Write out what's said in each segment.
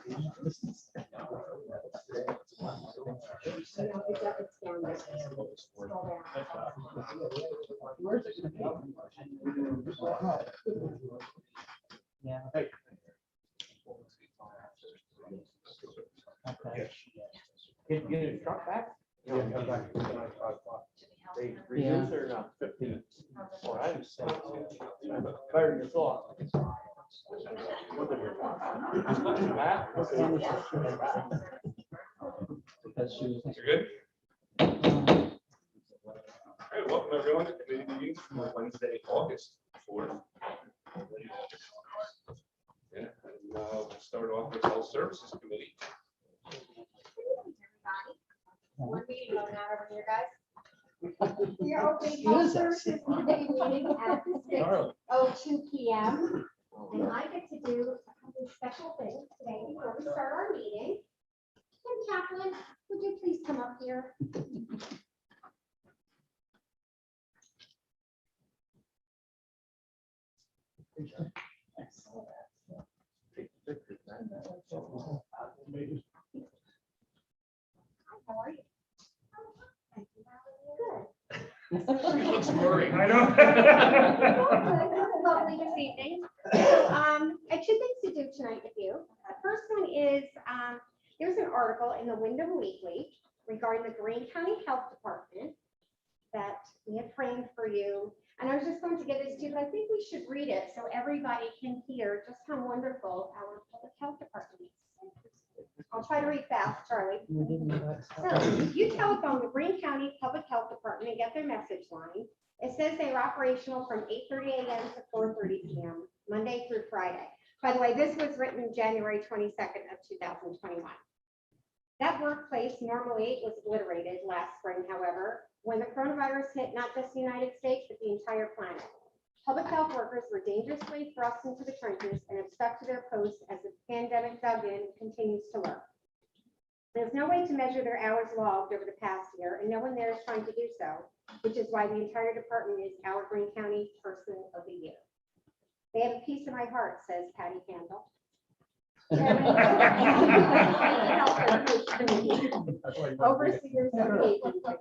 Yeah. Okay. Get his truck back? Yeah, come back to 5 o'clock. They reduce or not? 15. Or I didn't say. Better than you thought. Because she was. You're good? All right, welcome everyone to committee meetings for Wednesday, August 4th. Yeah, and we'll start off with Health Services Committee. One meeting going on over here, guys. We are opening Health Services Committee meeting at 6:02 p.m. And I get to do a couple of special things today before we start our meeting. And Chaplain, would you please come up here? Hi, how are you? Good. He looks worried. I know. Lovely this evening. So, I have two things to do tonight with you. The first one is, there's an article in the Windham Weekly regarding the Greene County Health Department that we have framed for you. And I was just going to give this to you, but I think we should read it so everybody can hear just how wonderful our public health department is. I'll try to read fast, Charlie. So if you telephone the Greene County Public Health Department and get their message line, it says they are operational from 8:30 a.m. to 4:30 p.m., Monday through Friday. By the way, this was written January 22nd of 2021. That workplace normally was obliterated last spring, however, when the coronavirus hit not just the United States, but the entire planet. Public health workers were dangerously thrust into the trenches and have stuck to their posts as the pandemic dug in and continues to lurk. There's no way to measure their hours logged over the past year, and no one there is trying to do so, which is why the entire department is our Greene County Person of the Year. They have a piece of my heart, says Patty Handel. Overseers of the agency.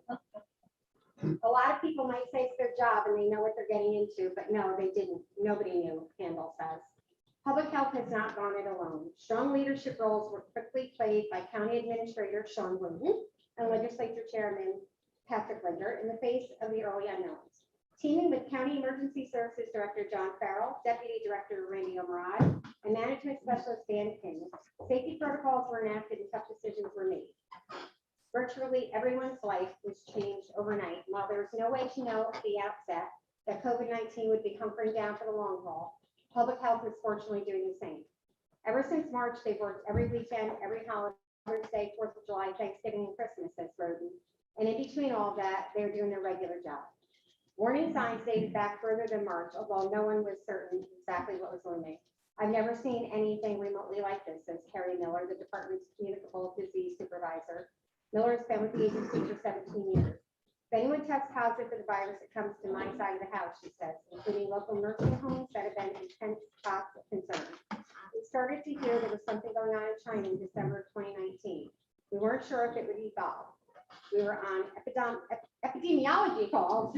A lot of people might say it's their job and they know what they're getting into, but no, they didn't. Nobody knew, Handel says. Public health has not gone it alone. Strong leadership roles were quickly played by County Administrator Sean Wooten and Legislature Chairman Patrick Linder in the face of the early unknowns. Teaming with County Emergency Services Director John Farrell, Deputy Director Randy O'Mara, and Management Specialist Dan King, safety protocols were enacted and tough decisions were made. Virtually everyone's life was changed overnight. While there was no way to know at the outset that COVID-19 would be hunkering down for the long haul, public health is fortunately doing the same. Ever since March, they've worked every weekend, every holiday, Mother's Day, 4th of July, Thanksgiving, and Christmas, says Roden. And in between all of that, they're doing their regular job. Warning signs dated back further than March, although no one was certain exactly what was looming. I've never seen anything remotely like this, says Carrie Miller, the department's communicable disease supervisor. Miller has been with the agency for 17 years. If anyone tests positive for the virus, it comes to my side of the house, she says, including local nursing homes that have been intense spots of concern. We started to hear there was something going on in China in December of 2019. We weren't sure if it would evolve. We were on epidemiology calls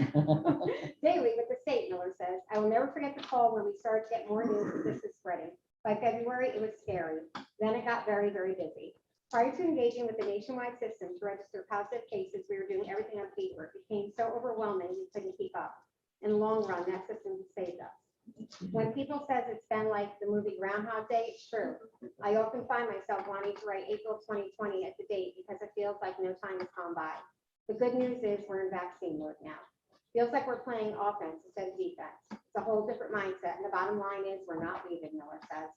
daily with the state, Miller says. I will never forget the call when we started to get more news that this is spreading. By February, it was scary. Then it got very, very busy. Prior to engaging with the nationwide system to register positive cases, we were doing everything on paper. It became so overwhelming we couldn't keep up. In the long run, that system saved us. When people says it's been like the movie Groundhog Day, it's true. I often find myself wanting to write April 2020 at the date because it feels like no time has gone by. The good news is we're in vaccine mode now. Feels like we're playing offense instead of defense. It's a whole different mindset, and the bottom line is we're not leaving, Miller says.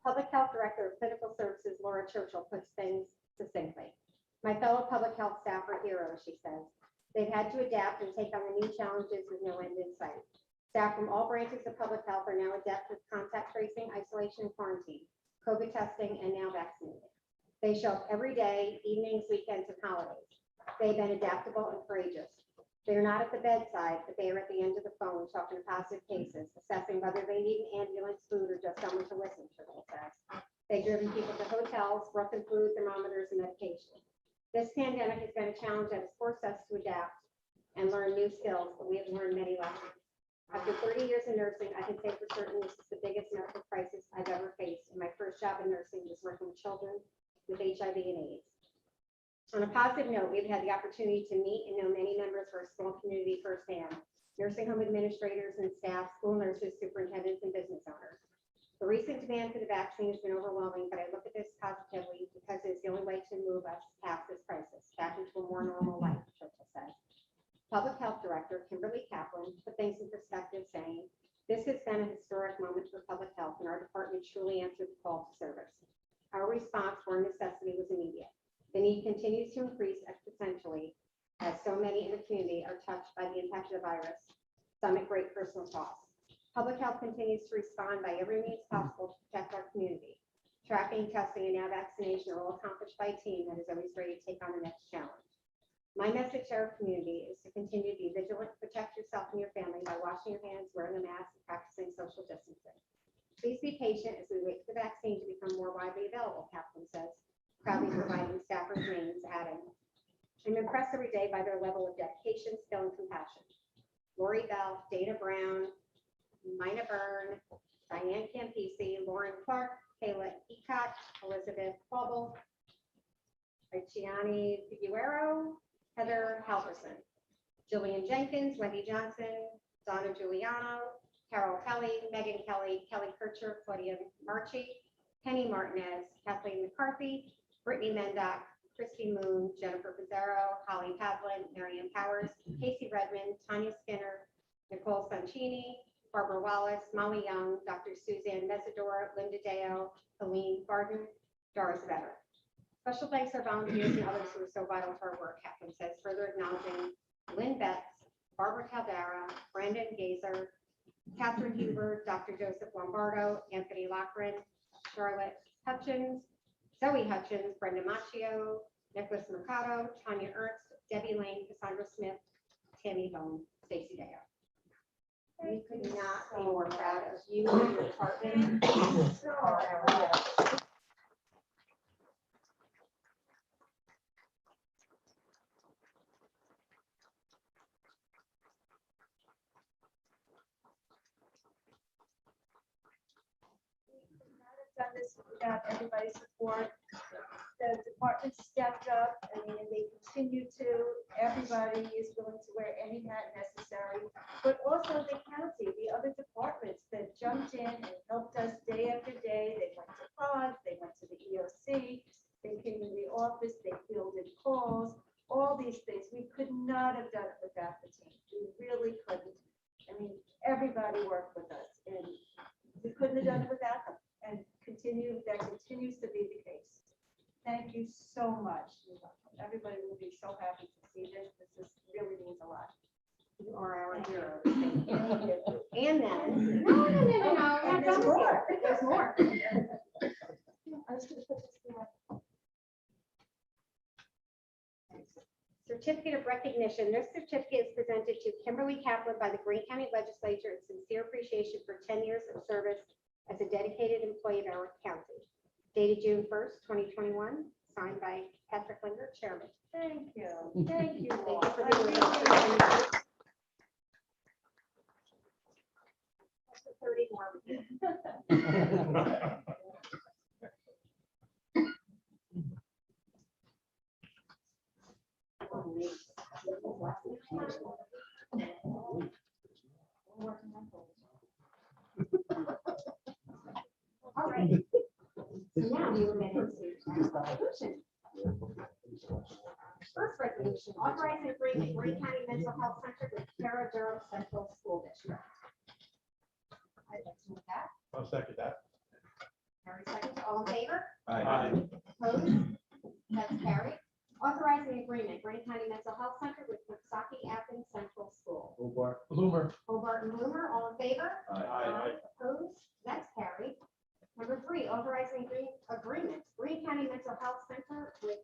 Public Health Director of Clinical Services, Laura Churchill, puts things succinctly. My fellow public health staff are heroes, she says. They've had to adapt and take on the new challenges with no end in sight. Staff from all branches of public health are now adept with contact tracing, isolation, and quarantine, COVID testing, and now vaccinated. They show up every day, evenings, weekends, and holidays. They've been adaptable and courageous. They are not at the bedside, but they are at the end of the phone talking to positive cases, assessing whether they need an ambulance, food, or just someone to listen to, they says. They've driven people to hotels, brought them food, thermometers, and medication. This pandemic has been a challenge that has forced us to adapt and learn new skills, but we have learned many lessons. After 30 years in nursing, I can say for certain this is the biggest medical crisis I've ever faced. And my first job in nursing was working with children with HIV and AIDS. On a positive note, we've had the opportunity to meet and know many members of our small community firsthand, nursing home administrators and staff, school nurses, superintendents, and business owners. The recent demand for the vaccine has been overwhelming, but I look at this positively because it's the only way to move us past this crisis, back into a more normal life, Churchill said. Public Health Director Kimberly Kaplan put things in perspective, saying, "This has been a historic moment for public health, and our department truly answered the call to service. Our response for necessity was immediate. The need continues to increase exponentially as so many in the community are touched by the impact of the virus, some at great personal cost. Public health continues to respond by every means possible to protect our community. Tracking, testing, and now vaccination are all accomplished by a team that is always ready to take on the next challenge. My message to our community is to continue to be vigilant, protect yourself and your family by washing your hands, wearing a mask, and practicing social distancing. Please be patient as we wait for the vaccine to become more widely available," Kaplan says, proudly providing staffers' names, adding, "I'm impressed every day by their level of dedication, skill, and compassion. Lori Bell, Dana Brown, Mina Byrne, Diane Campisi, Lauren Clark, Kayla Ecott, Elizabeth Cobble, Gianni Figueroa, Heather Halverson, Jillian Jenkins, Wendy Johnson, Donna Giuliano, Carol Kelly, Megan Kelly, Kelly Kircher, Claudia Marchi, Penny Martinez, Kathleen McCarthy, Brittany Mendock, Christy Moon, Jennifer Pizarro, Holly Pavlin, Marianne Powers, Casey Redmond, Tanya Skinner, Nicole Sanchini, Barbara Wallace, Molly Young, Dr. Suzanne Mesidor, Linda Deo, Helene Barden, Doris Vetter. Special thanks to our volunteers and others who are so vital to our work," Kaplan says, further acknowledging Lynn Betts, Barbara Caldera, Brandon Gazer, Catherine Huber, Dr. Joseph Lombardo, Anthony Lochran, Charlotte Hutchins, Zoe Hutchins, Brenda Macchio, Nicholas Mercado, Tanya Ernst, Debbie Lane, Cassandra Smith, Tammy Bone, Stacy Deo. We could not be more proud of you and your department. Done this without everybody's support. The department stepped up, I mean, and they continue to. Everybody is willing to wear any hat necessary, but also the county, the other departments that jumped in and helped us day after day. They went to pods, they went to the EOC, they came in the office, they fielded calls, all these things. We could not have done it without the team. We really couldn't. I mean, everybody worked with us, and we couldn't have done it without them. And that continues to be the case. Thank you so much. Everybody will be so happy to see this. This really means a lot. You are our heroes. Thank you. And then, no, And there's more. There's more. I was gonna put this down. Certificate of recognition. This certificate is presented to Kimberly Kaplan by the Greene County Legislature in sincere appreciation for 10 years of service as a dedicated employee of our county. Dated June 1st, 2021, signed by Patrick Linder, Chairman. Thank you. Thank you. Thank all. you for I being really with us. appreciate it. That's the 30 more. All right. So now we will get into our resolution. First resolution, authorizing agreement, Greene County Mental Health Center with Cairo-Durham Central School District. I'd like to move that. I'll second that. Harry seconds, all in favor? Aye. Opposed? That's carried. Authorizing agreement, Greene County Mental Health Center with Woonsocket Athens Central School. Bloomer. Hobart and Bloomer, all in favor? Aye. Opposed? That's carried. Number 3, authorizing agreement, Greene County Mental Health Center with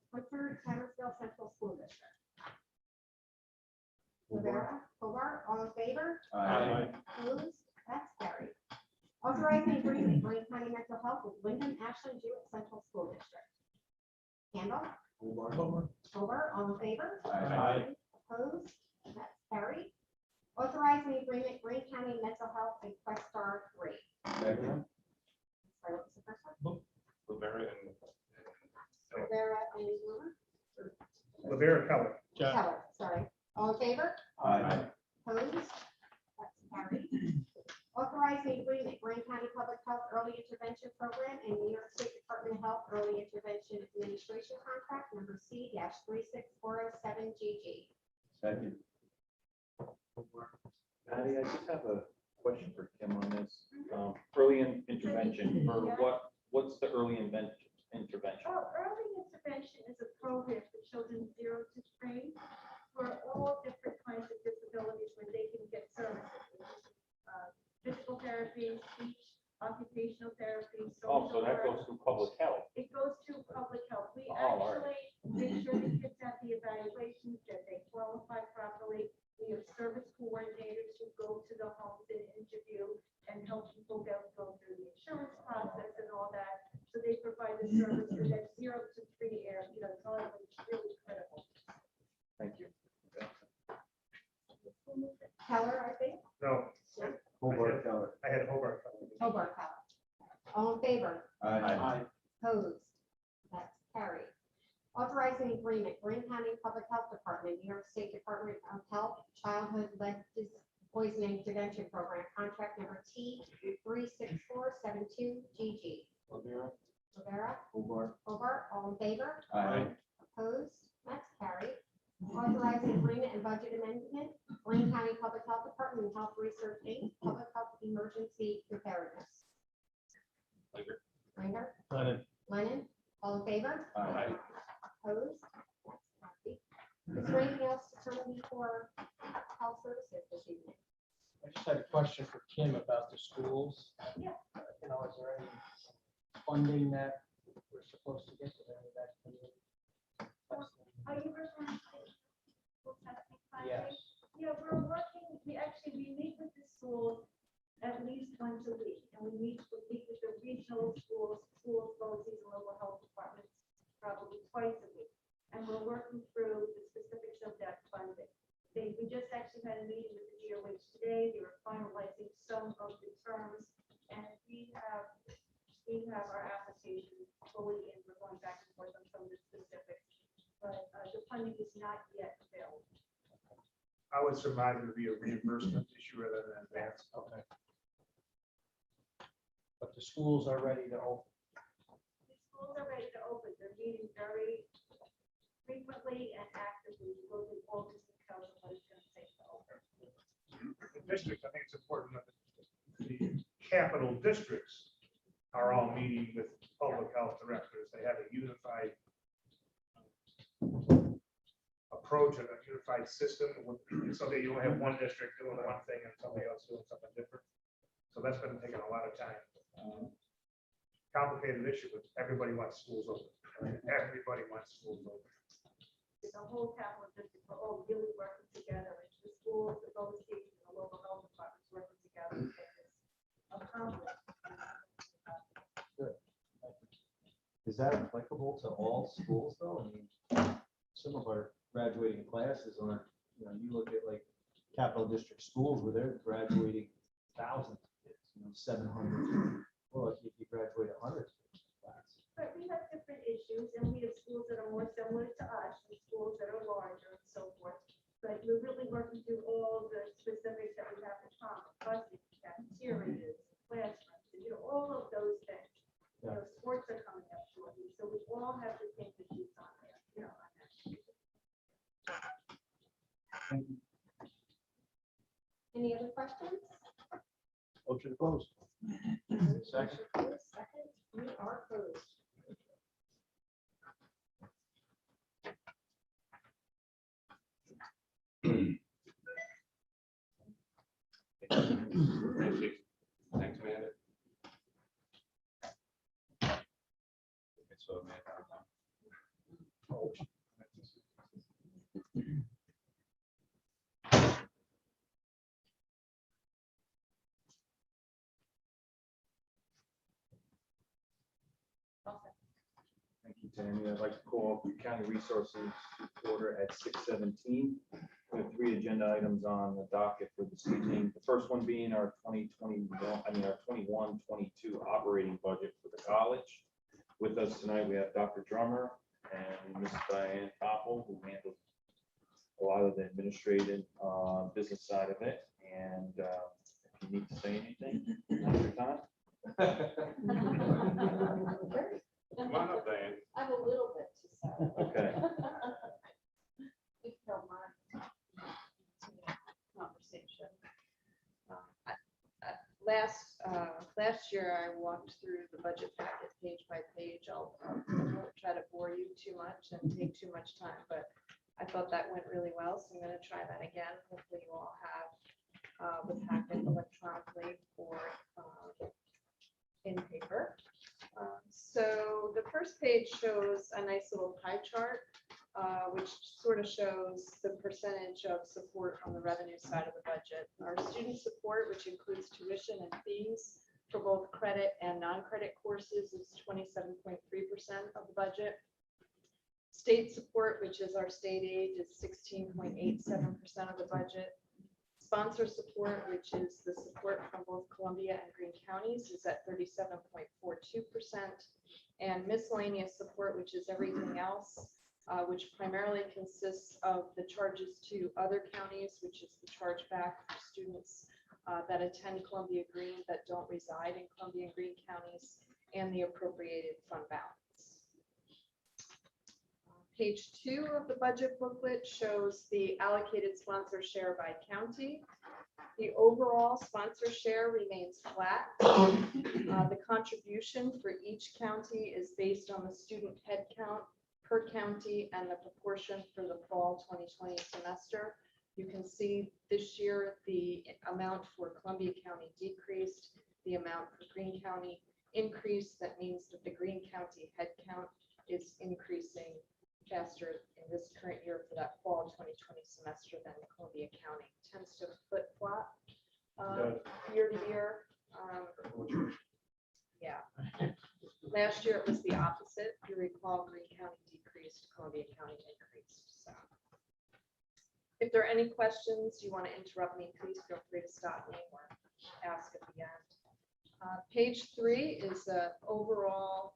Tannersville Central School District. Rivera, Hobart, all in favor? Aye. Opposed? That's carried. Authorizing agreement, Greene County Mental Health with Windham-Ashland-Jewett School District. Handle, Homer. Over, all in favor? Aye. Opposed? That's carried. Authorizing the agreement, Greene County Mental Health and Questar 3. Sorry, what was the first one? Rivera and. Rivera and Blumer? Lavera Keller. Keller, sorry. All in favor? Aye. Opposed? That's carried. Authorizing agreement, Greene County Public Health Early Intervention Program and New York State Department of Health Early Intervention Administration Contract number C-36407GG. Second. Patty, I just have a question for Kim on this. Early intervention, for what's the early intervention? Oh, early intervention is a program for children 0 to 3 for all different kinds of disabilities where they can get services. Physical therapy, speech, occupational therapy. Oh, so social that work. goes through public health. It goes to public health. We Oh, all right. actually make sure the kids have the evaluations, that they qualify properly. We have service coordinators who go to the homes and interview and help people go through the insurance process and all that. So they provide the service for that 0 to 3 area, time is really critical. Thank you. Keller, I think. No, Hobart Keller. I had Hobart Keller. Hobart Keller. All in favor? Aye. Opposed? That's carried. Authorizing agreement, Greene County Public Health Department, New York State Department of Health Childhood Lead Poisoning Prevention Program, contract number T-36472GG. Lavera. Rivera, Hobart. Hobart, all in favor? Aye. Opposed? That's carried. Authorizing agreement and budget amendment, Greene County Public Health Department and Health Research Inc., Public Health Emergency Preparedness. Ringer, Lennon, all in favor? Aye. Opposed? That's carried. Is there anything else to come before health services this evening? I just had a question for Kim about the schools. Yeah. Is there any funding that we're supposed to get to any of that? Are you referring to school testing funding? Yes. Yeah, we're working, we meet with the schools at least once a week, and we meet with the regional schools, both these local health departments, probably twice a week. And we're working through the specifics of that funding. We just actually had a meeting with the DOH today. They were finalizing some of the terms, and we have our application fully in. We're going back and forth on some of the specifics, but the funding is not yet available. I would surmise it would be a reimbursement issue rather than an advance. Okay. But the schools are ready to open. The schools are ready to open. They're meeting very frequently and actively, looking August and tell them what it's going to take to open. The districts, I think it's important that the capital districts are all meeting with public health directors. They have a unified approach and a unified system, so that you don't have one district doing one thing and somebody else doing something different. So that's been taking a lot of time. Complicated issue, but everybody wants schools open. Everybody wants schools open. The whole capital district, we're all really working together. It's the schools, the public safety, and the local health departments working together to get this accomplished. Is that applicable to all schools though? I mean, some of our graduating classes aren't, you look at like capital district schools where they're graduating thousands of kids, 700. Well, if you graduate 100 class. But we have different issues, and we have schools that are more similar to us, and schools that are larger and so forth. But we're really working through all the specifics that we have in common, busing, cafeterias, classrooms, all of those things. Sports are coming up shortly, so we all have the same issues on there, on that. Any other questions? Motion to close. Second. Second, we are closed. Thanks, Amanda. So, Tammy. I'd like to call the county resources order at 6:17. We have 3 agenda items on the docket for this evening. The first one being our 21-22 operating budget for the college. With us tonight, we have Dr. Drummer and Ms. Diane Koppel, who handles a lot of the administrative business side of it. And if you need to say anything, now's your time. Come on up, Diane. I have a little bit to say. Okay. If you don't mind. Conversation. Last year, I walked through the budget packet page by page. I won't try to bore you too much and take too much time, but I thought that went really well, so I'm going to try that again. Hopefully you all have the packet electronically or in paper. So the first page shows a nice little pie chart, which sort of shows the percentage of support on the revenue side of the budget. Our student support, which includes tuition and fees for both credit and non-credit courses, is 27.3% of the budget. State support, which is our state aid, is 16.87% of the budget. Sponsor support, which is the support from both Columbia and Greene counties, is at 37.42%. And miscellaneous support, which is everything else, which primarily consists of the charges to other counties, which is the chargeback for students that attend Columbia-Greene that don't reside in Columbia and Greene counties, and the appropriated fund balance. Page 2 of the budget booklet shows the allocated sponsor share by county. The overall sponsor share remains flat. The contribution for each county is based on the student head count per county and the proportion for the fall 2020 semester. You can see this year the amount for Columbia County decreased, the amount for Greene County increased. That means that the Greene County head count is increasing faster in this current year for that fall 2020 semester than Columbia County. Tends to flip-flop year to year. Yeah. Last year it was the opposite. If you recall, Greene County decreased, Columbia County increased. So if there are any questions, you want to interrupt me, please feel free to stop me or ask at the end. Page 3 is overall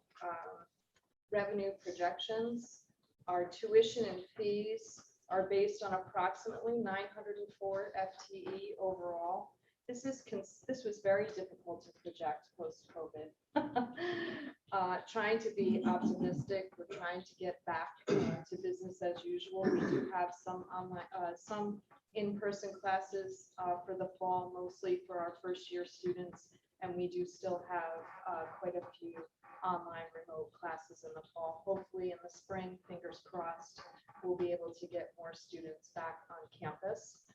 revenue projections. Our tuition and fees are based on approximately 904 FTE overall. This was very difficult to project post-COVID. Trying to be optimistic, we're trying to get back to business as usual. We do have some online, some in-person classes for the fall, mostly for our first-year students, and we do still have quite a few online remote classes in the fall. Hopefully in the spring, fingers crossed, we'll be able to get more students back on campus.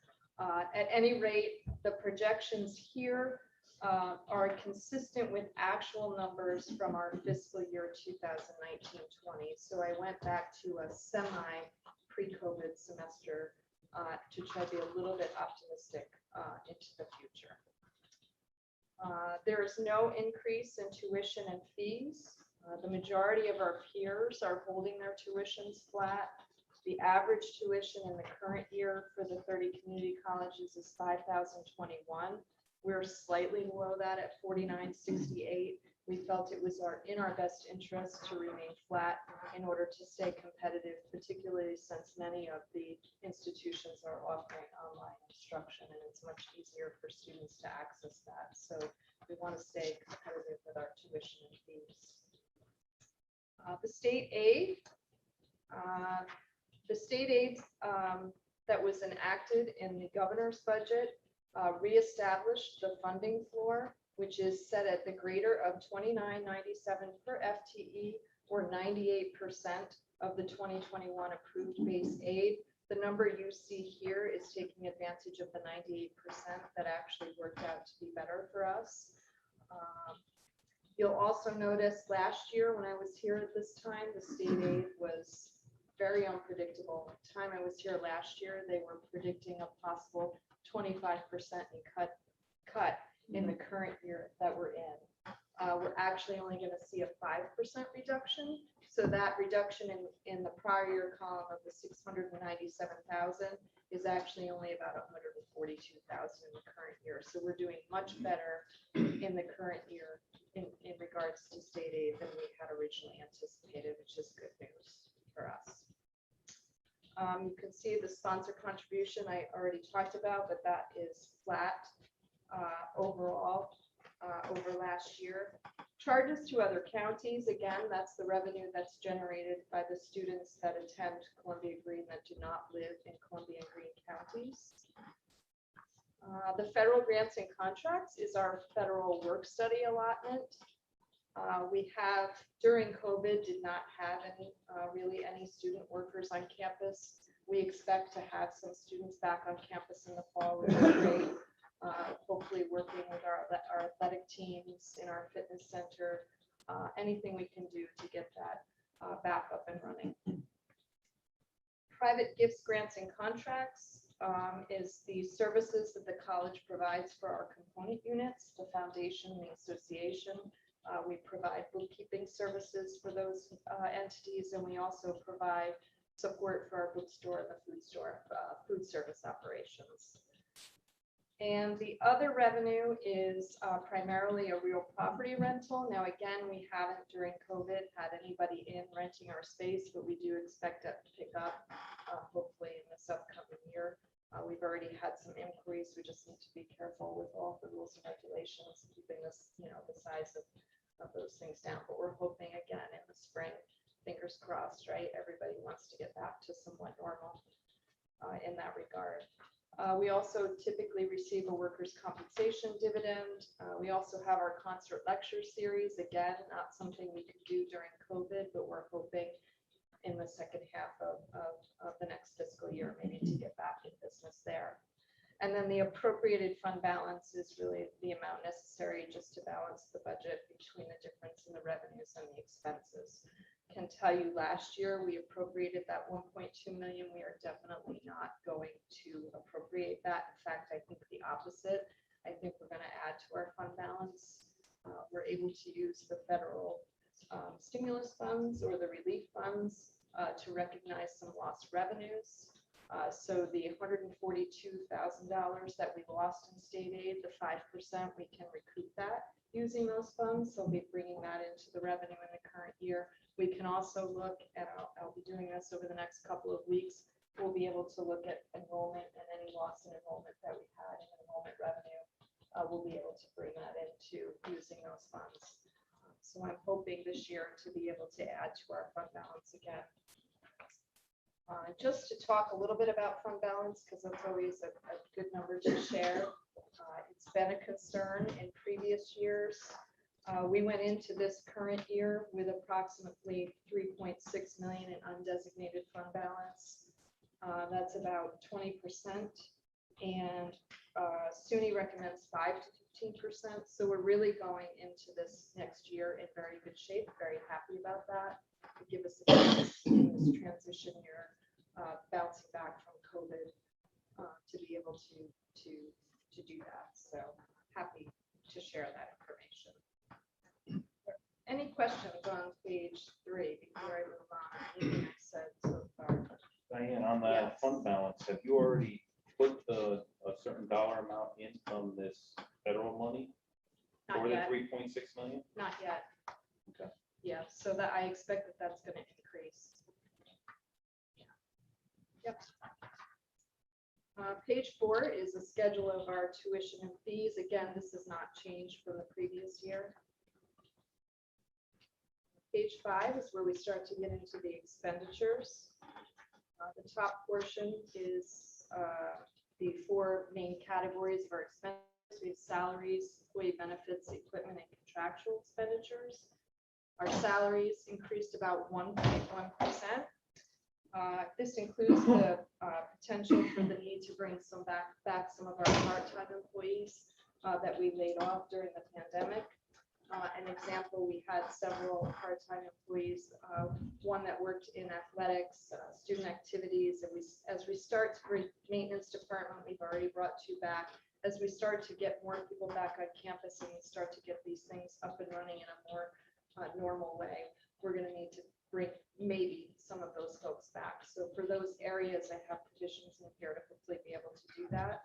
At any rate, the projections here are consistent with actual numbers from our fiscal year 2019-20. So I went back to a semi-pre-COVID semester to try to be a little bit optimistic into the future. There is no increase in tuition and fees. The majority of our peers are holding their tuitions flat. The average tuition in the current year for the 30 community colleges is $5,021. We're slightly below that at $4,968. We felt it was in our best interest to remain flat in order to stay competitive, particularly since many of the institutions are offering online instruction, and it's much easier for students to access that. So we want to stay competitive with our tuition and fees. The state aid. The state aid that was enacted in the governor's budget reestablished the funding floor, which is set at the greater of $29.97 per FTE, or 98% of the 2021 approved base aid. The number you see here is taking advantage of the 98% that actually worked out to be better for us. You'll also notice last year when I was here at this time, the state aid was very unpredictable. At the time I was here last year, they were predicting a possible 25% cut in the current year that we're in. We're actually only going to see a 5% reduction. So that reduction in the prior year column of the 697,000 is actually only about 142,000 in the current year. So we're doing much better in the current year in regards to state aid than we had originally anticipated, which is good news for us. You can see the sponsor contribution I already talked about, but that is flat overall over last year. Charges to other counties, again, that's the revenue that's generated by the students that attend Columbia-Greene that do not live in Columbia-Greene counties. The federal grants and contracts is our federal work study allotment. We have, during COVID, did not have really any student workers on campus. We expect to have some students back on campus in the fall, which is great. Hopefully working with our athletic teams in our fitness center, anything we can do to get that back up and running. Private gifts, grants, and contracts is the services that the college provides for our component units, the foundation, the association. We provide bookkeeping services for those entities, and we also provide support for our bookstore and the food service operations. And the other revenue is primarily a real property rental. Now, again, we haven't during COVID had anybody in renting our space, but we do expect that to pick up hopefully in this upcoming year. We've already had some inquiries. We just need to be careful with all the rules and regulations, keeping this, the size of those things down. But we're hoping again in the spring, fingers crossed, right? Everybody wants to get back to somewhat normal in that regard. We also typically receive a workers' compensation dividend. We also have our concert lecture series. Again, not something we could do during COVID, but we're hoping in the second half of the next fiscal year, maybe to get back in business there. And then the appropriated fund balance is really the amount necessary just to balance the budget between the difference in the revenues and the expenses. Can tell you last year we appropriated that 1.2 million. We are definitely not going to appropriate that. In fact, I think the opposite. I think we're going to add to our fund balance. We're able to use the federal stimulus funds or the relief funds to recognize some lost revenues. So the $142,000 that we lost in state aid, the 5%, we can recoup that using those funds. So we'll be bringing that into the revenue in the current year. We can also look at, I'll be doing this over the next couple of weeks. We'll be able to look at enrollment and any loss in enrollment that we had in enrollment revenue. We'll be able to bring that into using those funds. So I'm hoping this year to be able to add to our fund balance again. Just to talk a little bit about fund balance, because that's always a good number to share. It's been a concern in previous years. We went into this current year with approximately 3.6 million in undesignated fund balance. That's about 20%, and SUNY recommends 5 to 15%. So we're really going into this next year in very good shape. Very happy about that. To give us a chance in this transition year, bouncing back from COVID, to be able to do that. So happy to share that information. Any questions on page 3 before I move on? Anything I've said so far? Diane, on that Yes. fund balance, have you already put a certain dollar amount in from this federal money Not for the yet. 3.6 million? Not yet. Okay. Yeah, so that I expect that that's going to increase. Yep. Page 4 is a schedule of our tuition and fees. Again, this has not changed from the previous year. Page 5 is where we start to get into the expenditures. The top portion is the 4 main categories of our expenses. We have salaries, employee benefits, equipment, and contractual expenditures. Our salaries increased about 1.1%. This includes the potential for the need to bring back some of our part-time employees that we laid off during the pandemic. An example, we had several part-time employees, one that worked in athletics, student activities, and as we start to bring maintenance department, we've already brought 2 back. As we start to get more people back on campus and we start to get these things up and running in a more normal way, we're gonna need to bring maybe some of those folks back. So for those areas, I have petitions in here to hopefully be able to do that.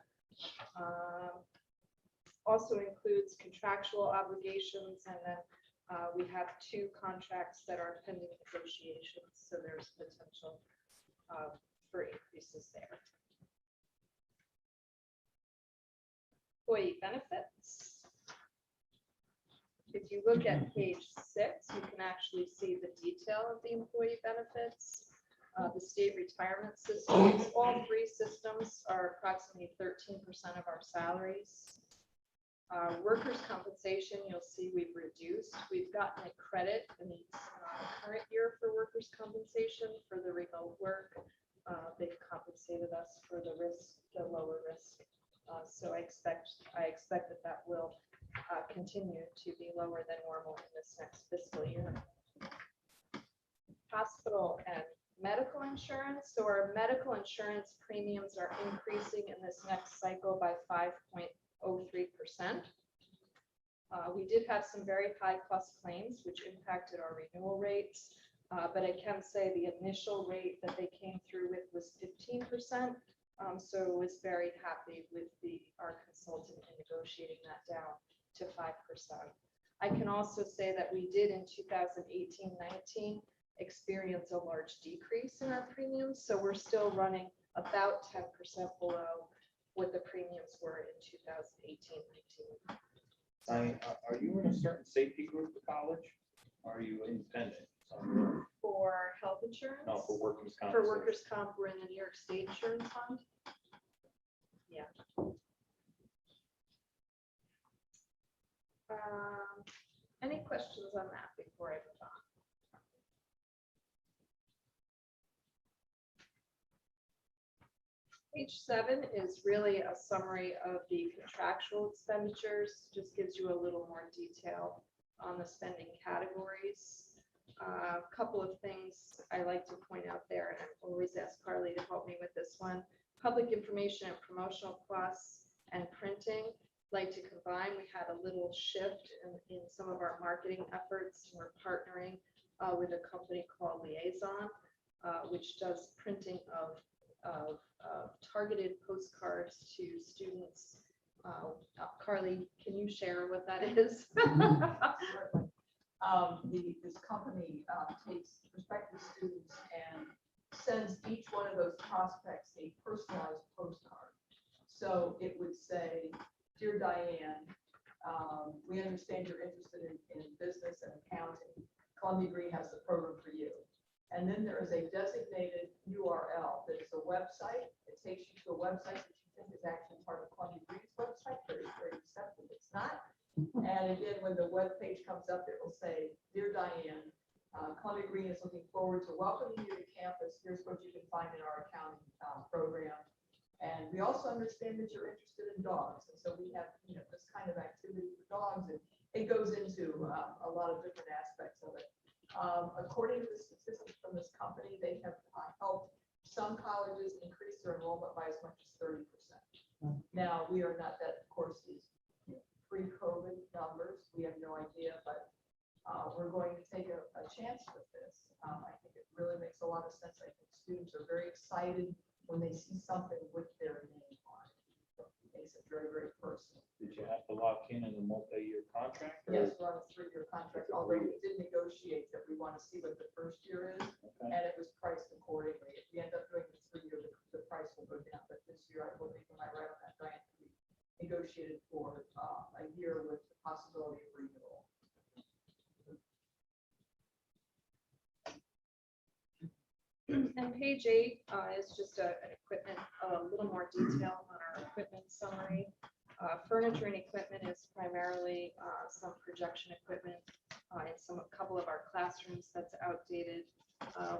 Also includes contractual obligations, and then we have 2 contracts that are pending negotiations, so there's potential for increases there. Employee benefits. If you look at page 6, you can actually see the detail of the employee benefits. The state retirement systems, all 3 systems are approximately 13% of our salaries. Workers' compensation, you'll see we've reduced. We've gotten a credit in the current year for workers' compensation for the remote work. They've compensated us for the risk, the lower risk. So I expect that will continue to be lower than normal in this next fiscal year. Hospital and medical insurance. So our medical insurance premiums are increasing in this next cycle by 5.03%. We did have some very high cost claims, which impacted our renewal rates. But I can say the initial rate that they came through with was 15%. So I was very happy with our consultant in negotiating that down to 5%. I can also say that we did in 2018-19 experience a large decrease in our premiums. So we're still running about 10% below what the premiums were in 2018-19. Diane, are you in a certain safety group of college? Or are you independent? For health insurance? No, for workers' For compensation. workers' comp, we're in the New York State Insurance Fund. Yeah. Any questions on that before I move on? Page 7 is really a summary of the contractual expenditures, just gives you a little more detail on the spending categories. A couple of things I like to point out there, and I always ask Carly to help me with this one. Public information and promotional costs and printing, like to combine. We had a little shift in some of our marketing efforts. We're partnering with a company called Liaison, which does printing of targeted postcards to students. Carly, can you share what that is? This company takes prospective students and sends each one of those prospects a personalized postcard. So it would say, "Dear Diane, we understand you're interested in business and accounting. Columbia-Greene has the program for you." And then there is a designated URL that is a website. It takes you to a website that you think is actually part of Columbia-Greene's website, but it's very deceptive. It's not. And again, when the web page comes up, it will say, "Dear Diane, Columbia-Greene is looking forward to welcoming you to campus. Here's what you can find in our accounting program. And we also understand that you're interested in dogs." And so we have, this kind of activity for dogs, and it goes into a lot of different aspects of it. According to the statistics from this company, they have helped some colleges increase their enrollment by as much as 30%. Now, we are not, that of course is pre-COVID numbers. We have no idea, but we're going to take a chance with this. I think it really makes a lot of sense. I think students are very excited when they see something with their name on it. It makes it very, very personal. Did you have to lock in a multi-year contract? or- Yes, we're on a 3-year contract, although we did negotiate that we want to see what the first year is, Okay. and it was priced accordingly. If we end up doing the 3-year, the price will go down, but this year, I believe, am I right on that, Diane? We negotiated for a year with the possibility of renewal. And page 8 is just an equipment, a little more detail on our equipment summary. Furniture and equipment is primarily some projection equipment in a couple of our classrooms that's outdated.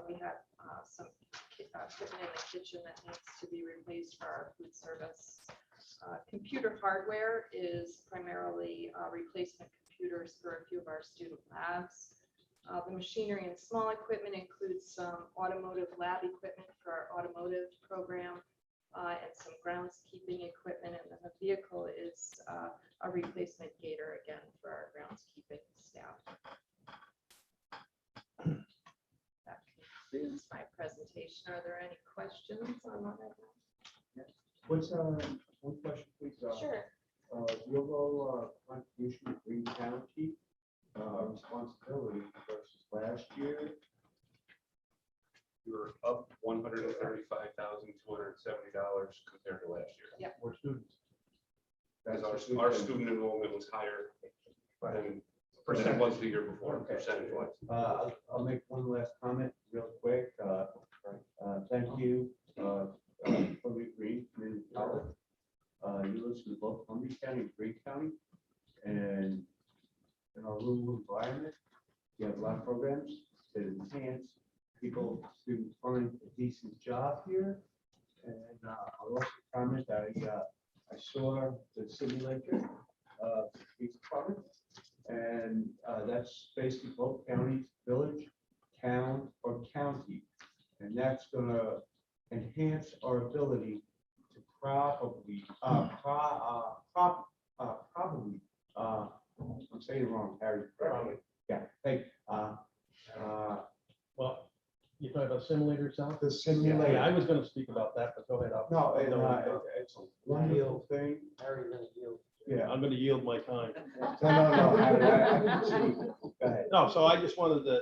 We have some equipment in the kitchen that needs to be replaced for our food service. Computer hardware is primarily replacement computers for a few of our student labs. The machinery and small equipment includes some automotive lab equipment for our automotive program and some groundskeeping equipment. And then the vehicle is a replacement gator again for our groundskeeping staff. That concludes my presentation. Are there any questions on what I've done? What's, one question, please. Sure. The overall contribution of Greene County responsibility versus last year. You're up $135,270 compared to last year. More students. Because That's a good our thing. student enrollment was higher than it was the year before, Okay. percentage wise. I'll make one last comment real quick. Thank you, Columbia-Greene Community College. You listen to both Columbia County and Greene County. And in our rural environment, you have a lot of programs that enhance people to find a decent job here. And I'll also comment, I saw the simulator of each department. And that's basically both counties, village, town, or county. And that's gonna enhance our ability to probably, I'm saying it wrong, Harry. Yeah, hey, Well, you're talking about simulators now? the Yeah, I simulator. was gonna speak about that, but go ahead. No, it's a wonderful thing. Yeah. I'm gonna yield my time. No, Harry, I can see. Go ahead. No, so I just wanted to,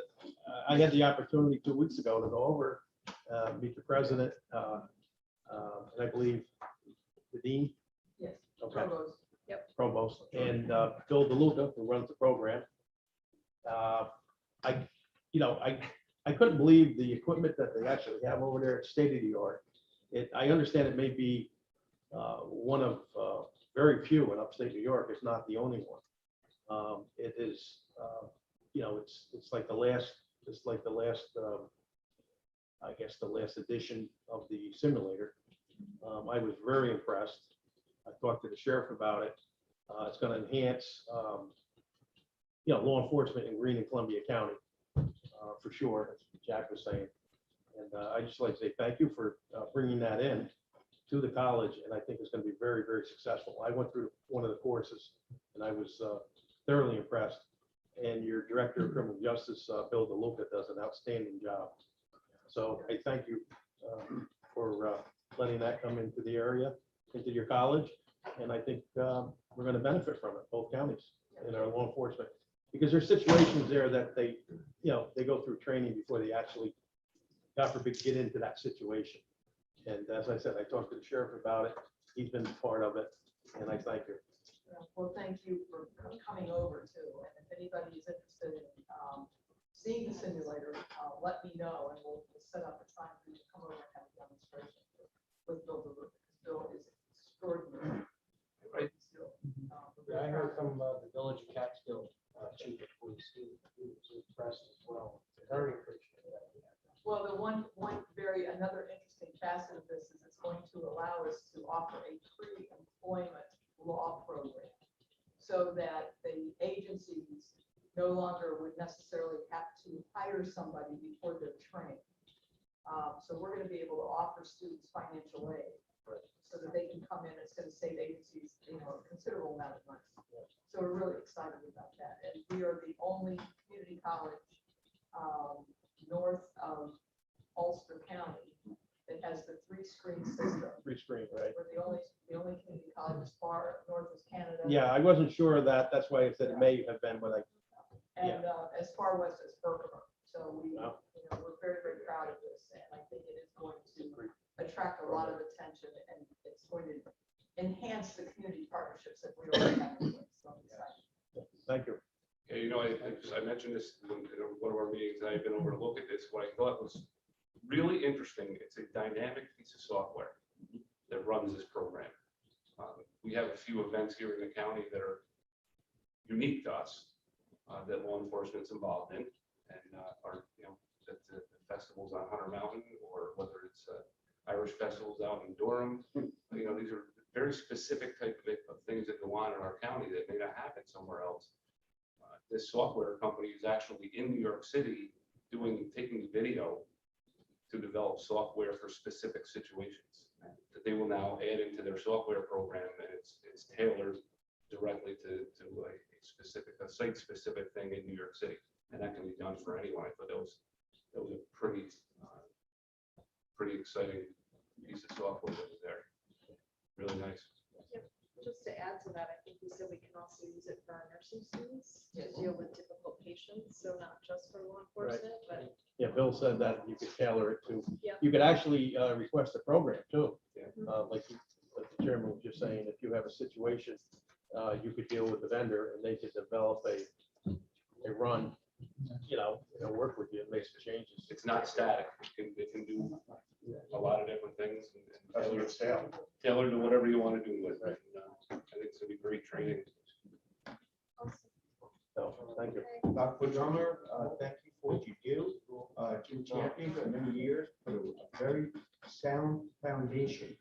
I had the opportunity 2 weeks ago to go over, meet the president, and I believe the dean. Yes. Okay. Provost. Provost, and Bill DeLuca, who runs the program. I couldn't believe the equipment that they actually have over there. It's state of the art. I understand it may be one of very few in upstate New York, if not the only one. It is, it's like the last, I guess, the last edition of the simulator. I was very impressed. I talked to the sheriff about it. It's going to enhance, law enforcement in Greene and Columbia County, for sure, as Jack was saying. And I just like to say thank you for bringing that in to the college, and I think it's going to be very, very successful. I went through one of the courses, and I was thoroughly impressed. And your director of criminal justice, Bill DeLuca, does an outstanding job. So I thank you for letting that come into the area, into your college. And I think we're going to benefit from it, both counties in our law enforcement, because there's situations there that they go through training before they actually, God forbid, get into that situation. And as I said, I talked to the sheriff about it. He's been part of it, and I thank you. Well, thank you for coming over too. And if anybody is interested in seeing the simulator, let me know and we'll set up a time for you to come over and have a demonstration with Bill DeLuca, because Bill is extraordinary. Right. Yeah, I heard from the village of Catskill, chief of police, he was impressed as well. Very appreciative. Well, another interesting facet of this is it's going to allow us to offer a pre-employment law program so that the agencies no longer would necessarily have to hire somebody before they're trained. So we're going to be able to offer students financial aid so that they can come in. It's going to save agencies, a considerable amount of money. So we're really excited about that. And we are the only community college north of Ulster County that has the 3-screen system. 3-screen, right? We're the only community college as far north as Canada. Yeah, I wasn't sure of that. That's why I said it may have been, but And as far west as Berkeley. So Wow. we're very, very proud of this. And I think it is going to attract a lot of attention and it's going to enhance the community partnerships that we already have in place. So I'm excited. thank you. Yeah, I mentioned this in one of our meetings, and I've been over to look at this. What I thought was really interesting, it's a dynamic piece of software that runs this program. We have a few events here in the county that are unique to us, that law enforcement's involved in, and the festivals on Hunter Mountain, or whether it's Irish festivals out in Durham. These are very specific type of things that go on in our county that may not happen somewhere else. This software company is actually in New York City taking video to develop software for specific situations that they will now add into their software program, and it's tailored directly to a site-specific thing in New York City. and that can be done for anyone. I thought that was a pretty exciting piece of software that was there. Really nice. Just to add to that, I think we said we can also use it for our nursing students to deal with difficult patients, so not just for law enforcement, but Yeah, Bill said that you could tailor it to, Yeah. you could actually request a program too. Yeah. Like the chairman was just saying, if you have a situation, you could deal with the vendor and they could develop a run, work with you and make some changes. It's not static. It can do a lot of different things and That's what it's saying. tailor to whatever you want to do with it. And, I think it's gonna be great training. So, thank you. Dr. Drummer, thank you for what you do. Jim Champion for many years put a very sound foundation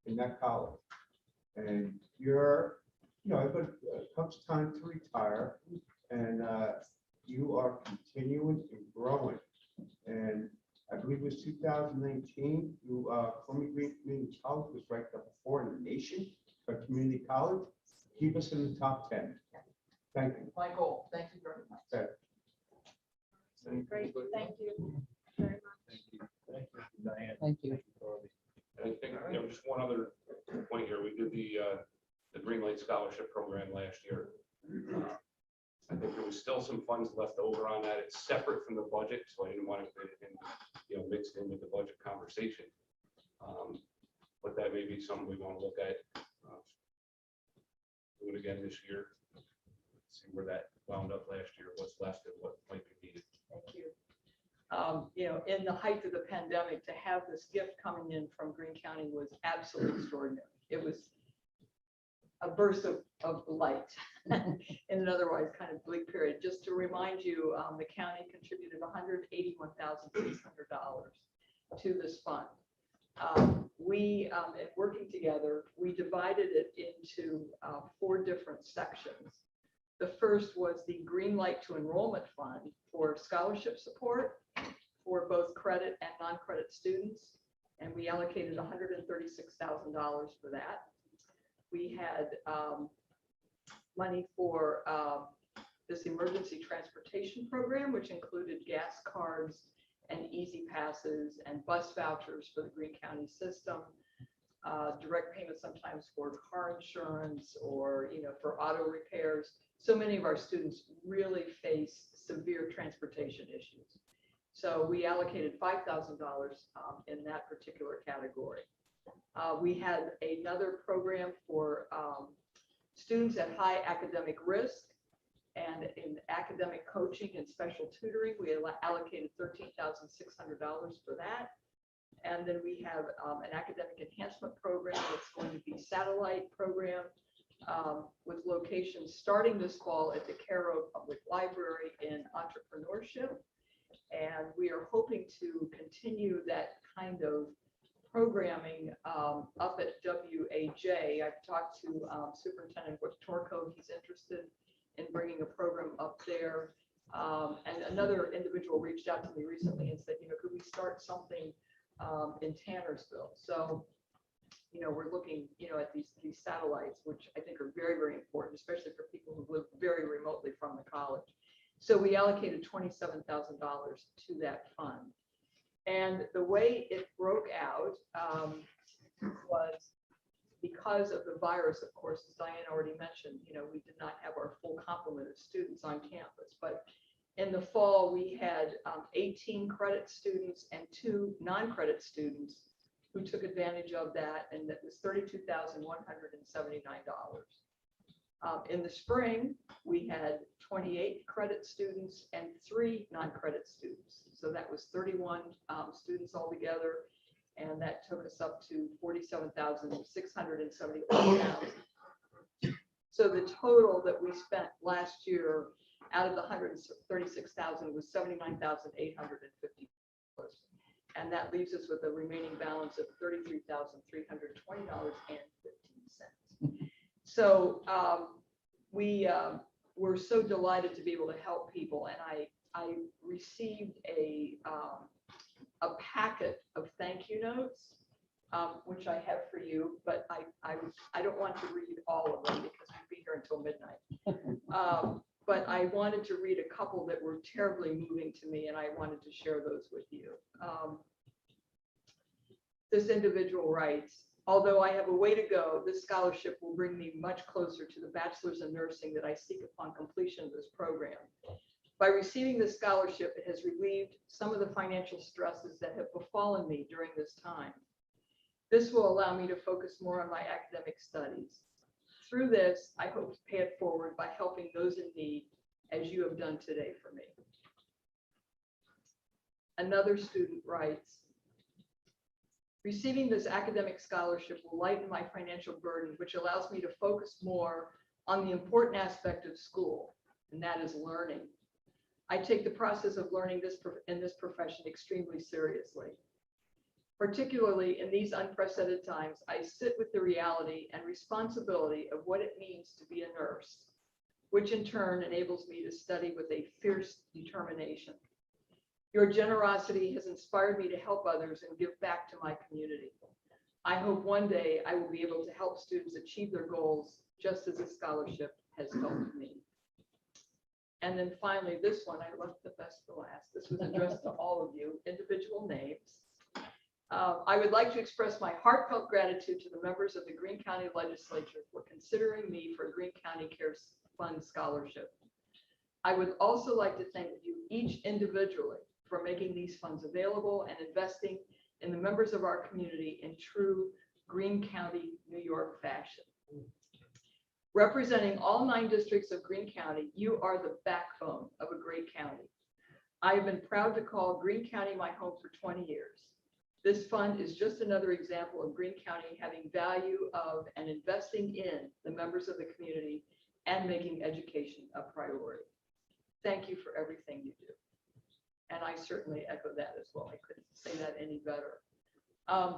in that college. And it comes time to retire, and you are continuing and growing. And I believe it was 2019, Columbia-Greene Community College was ranked number 4 in the nation for community college. Keep us in the top 10. Thank you. My goal. Thank you very much. Okay. great, thank you very much. Diane. Thank you. And I think, just one other point here, we did the Green Light Scholarship Program last year. I think there was still some funds left over on that. It's separate from the budget, so I didn't want it mixed in with the budget conversation. But that may be something we want to look at. Do it again this year. See where that wound up last year, what's left and what might be needed. Thank you. In the height of the pandemic, to have this gift coming in from Greene County was absolutely extraordinary. It was a burst of light in an otherwise kind of bleak period. Just to remind you, the county contributed $181,600 to this fund. Working together, we divided it into 4 different sections. The first was the Green Light to Enrollment Fund for scholarship support for both credit and non-credit students. And we allocated $136,000 for that. We had money for this emergency transportation program, which included gas cards and easy passes and bus vouchers for the Greene County system. Direct payments sometimes for car insurance or for auto repairs. So many of our students really face severe transportation issues. So we allocated $5,000 in that particular category. We had another program for students at high academic risk and in academic coaching and special tutoring. We allocated $13,600 for that. And then we have an academic enhancement program that's going to be satellite program with locations starting this fall at the Cairo Public Library in entrepreneurship. And we are hoping to continue that kind of programming up at WAJ. I've talked to Superintendent Torco. He's interested in bringing a program up there. And another individual reached out to me recently and said, could we start something in Tannersville? So, we're looking, at these satellites, which I think are very, very important, especially for people who live very remotely from the college. So we allocated $27,000 to that fund. And the way it broke out was because of the virus, of course, as Diane already mentioned, we did not have our full complement of students on campus. But in the fall, we had 18 credit students and 2 non-credit students who took advantage of that, and that was $32,179. In the spring, we had 28 credit students and 3 non-credit students. So that was 31 students altogether, and that took us up to $47,675. So the total that we spent last year out of the $136,000 was $79,850. And that leaves us with a remaining balance of $33,320.15. So we're so delighted to be able to help people. And I received a packet of thank you notes, which I have for you, but I don't want to read all of them because we'll be here until midnight. but I wanted to read a couple that were terribly moving to me, and I wanted to share those with you. This individual writes, although I have a way to go, this scholarship will bring me much closer to the bachelor's in nursing that I seek upon completion of this program. By receiving this scholarship, it has relieved some of the financial stresses that have befallen me during this time. This will allow me to focus more on my academic studies. Through this, I hope to pay it forward by helping those in need, as you have done today for me. Another student writes, receiving this academic scholarship will lighten my financial burden, which allows me to focus more on the important aspect of school, and that is learning. I take the process of learning in this profession extremely seriously. Particularly in these unprecedented times, I sit with the reality and responsibility of what it means to be a nurse, which in turn enables me to study with a fierce determination. Your generosity has inspired me to help others and give back to my community. I hope one day I will be able to help students achieve their goals, just as a scholarship has helped me. And then finally, this one, I left the best for last. This was addressed to all of you, individual names. I would like to express my heartfelt gratitude to the members of the Greene County Legislature for considering me for a Greene County Cares Fund scholarship. I would also like to thank you each individually for making these funds available and investing in the members of our community in true Greene County, New York fashion. Representing all 9 districts of Greene County, you are the backbone of a great county. I have been proud to call Greene County my home for 20 years. This fund is just another example of Greene County having value of and investing in the members of the community and making education a priority. Thank you for everything you do. And I certainly echo that as well. I couldn't say that any better.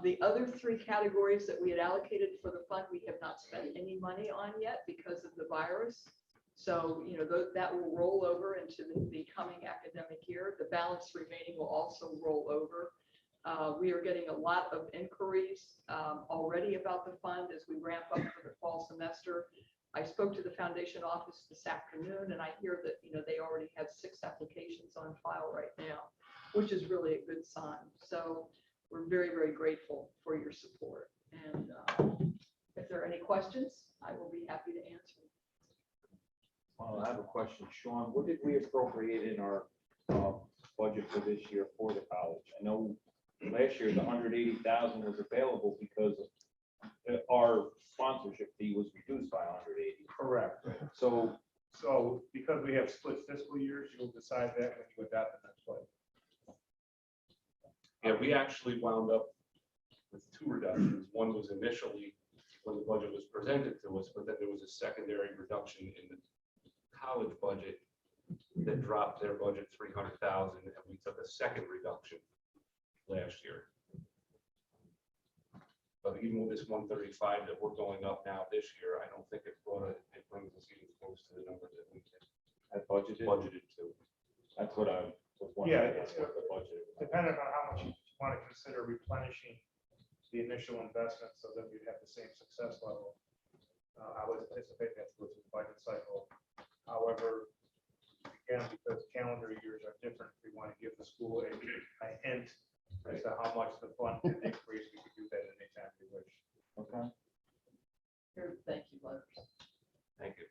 The other 3 categories that we had allocated for the fund, we have not spent any money on yet because of the virus. So, you know, that will roll over into the coming academic year. The balance remaining will also roll over. We are getting a lot of inquiries already about the fund as we ramp up for the fall semester. I spoke to the foundation office this afternoon, and I hear that, you know, they already have 6 applications on file right now, which is really a good sign. So we're very, very grateful for your support. And if there are any questions, I will be happy to answer. Well, I have a question, Sean. What did we appropriate in our budget for this year for the college? I know last year the 180,000 was available because our sponsorship fee was reduced by 180. Correct. So Because we have split fiscal years, you'll decide that when you adopt the next budget. Yeah, we actually wound up with 2 reductions. One was initially when the budget was presented to us, but then there was a secondary reduction in the college budget that dropped their budget 300,000, and we took a second reduction last year. But even with this 135 that we're going up now this year, I don't think it brings us even close to the number that we I budgeted to. That's what I was wondering. Yeah, That's what the budget was. Depending on how much you want to consider replenishing the initial investment so that you have the same success level. I would anticipate that through the budget cycle. However, again, because calendar years are different, we want to give the school a hint as to how much the fund can increase. We could do that anytime we wish. Okay. Here, thank you, letters. Thank you.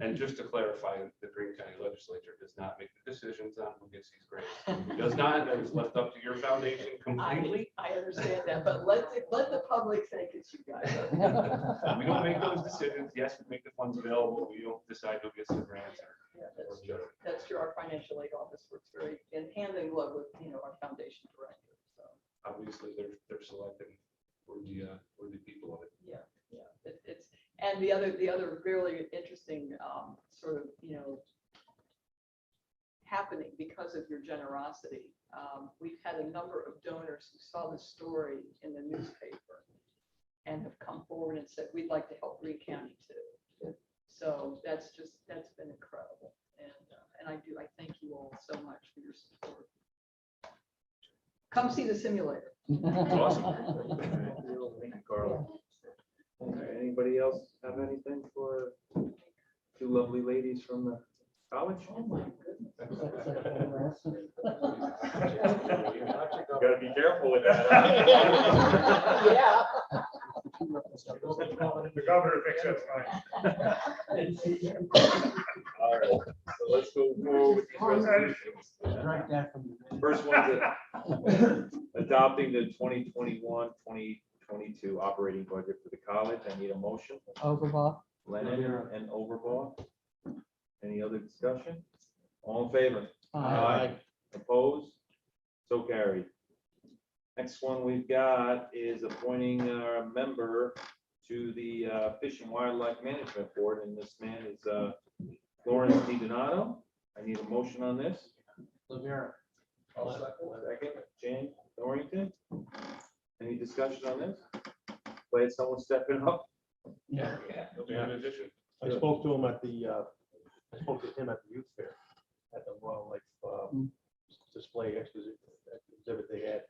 And just to clarify, the Greene County Legislature does not make the decisions on who gets these grants. It does not, that is left up to your foundation completely. I understand that, but let the public think it's you guys. We don't make those decisions. Yes, we make the funds available. We don't decide who gets the grants. Yeah, that's true. Our financial aid office works very in hand in glove with, you know, our foundation director. So Obviously, they're selecting for the people of it. yeah, it's and the other really interesting sort of, you know, happening because of your generosity. We've had a number of donors who saw the story in the newspaper and have come forward and said, we'd like to help Greene County too. So that's been incredible. And I thank you all so much for your support. Come see the simulator. Awesome. Thank you, Carl. All right, anybody else have anything for 2 lovely ladies from the college? Oh, my goodness. Gotta be careful with that. Yeah. The governor fixed it tonight. All right, so let's go forward with these resolutions. Strike that from the. First one's adopting the 2021-2022 operating budget for the college. I need a motion. Overblock. Lennon and Overbaugh. Any other discussion? All in favor? Aye. Opposed? So carried. Next one we've got is appointing a member to the Fish and Wildlife Management Board, and this man is Lawrence DiDonato. I need a motion on this. Lavera. Second, Jane Dorrington. Any discussion on this? Glad someone's stepping up. Yeah. It'll be an addition. I spoke to him at the, youth fair, at the wildlife display exhibit they had.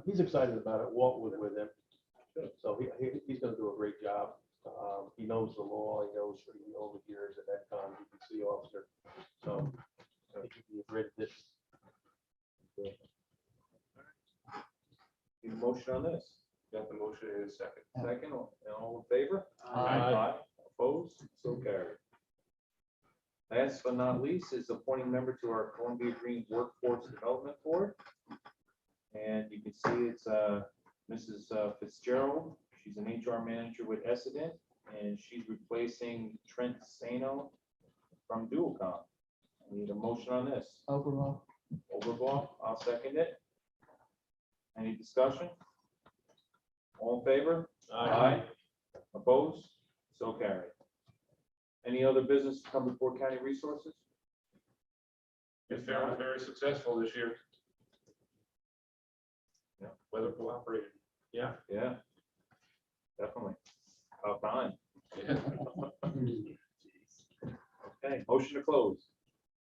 He's excited about it. Walt was with him. So he's gonna do a great job. He knows the law, he knows over years at that time, DPC officer. So I think he'd be a great addition. Need a motion on this? Got the motion in a second. Second, all in favor? Aye. Opposed? So carried. Last but not least is appointing member to our Columbia-Greene Workforce Development Board. And you can see it's Mrs. Fitzgerald. She's an HR manager with Essendant, and she's replacing Trent Sano from Dualcom. I need a motion on this. Overblock. Overblock, I'll second it. Any discussion? All in favor? Aye. Opposed? So carried. Any other business to come before county resources? The fair was very successful this year. Yeah. Weather cooperated. Yeah. Yeah, definitely. About time. Yeah. Okay, motion to close.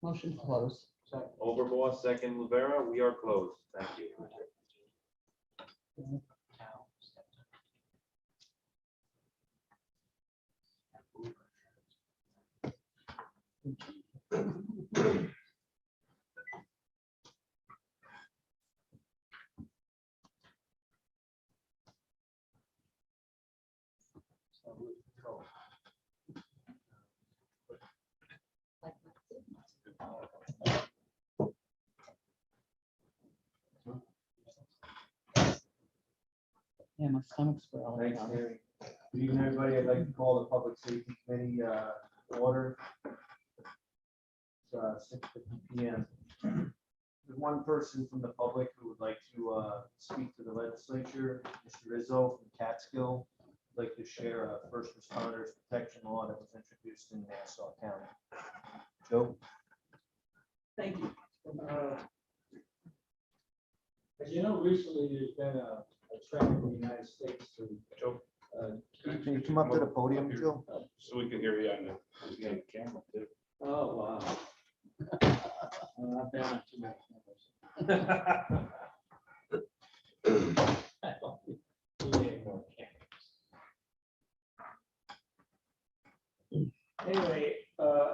Motion closed. Overblock, second Rivera, we are closed. Thank you. Yeah, my stomach's growling. Thanks, Terry. Good evening, everybody. I'd like to call the Public Safety Committee order. It's 6:50 p.m. There's one person from the public who would like to speak to the legislature, Mr. Rizzo from Catskill. I'd like to share a first responders protection law that was introduced in Nassau County. Joe? Thank you. As you know, recently there's been a trend in the United States to. Joe, Can you come up to the podium, Joe? so we can hear you on the. Camera too. Oh, wow. I've been on too many cameras. We need more cameras. Anyway,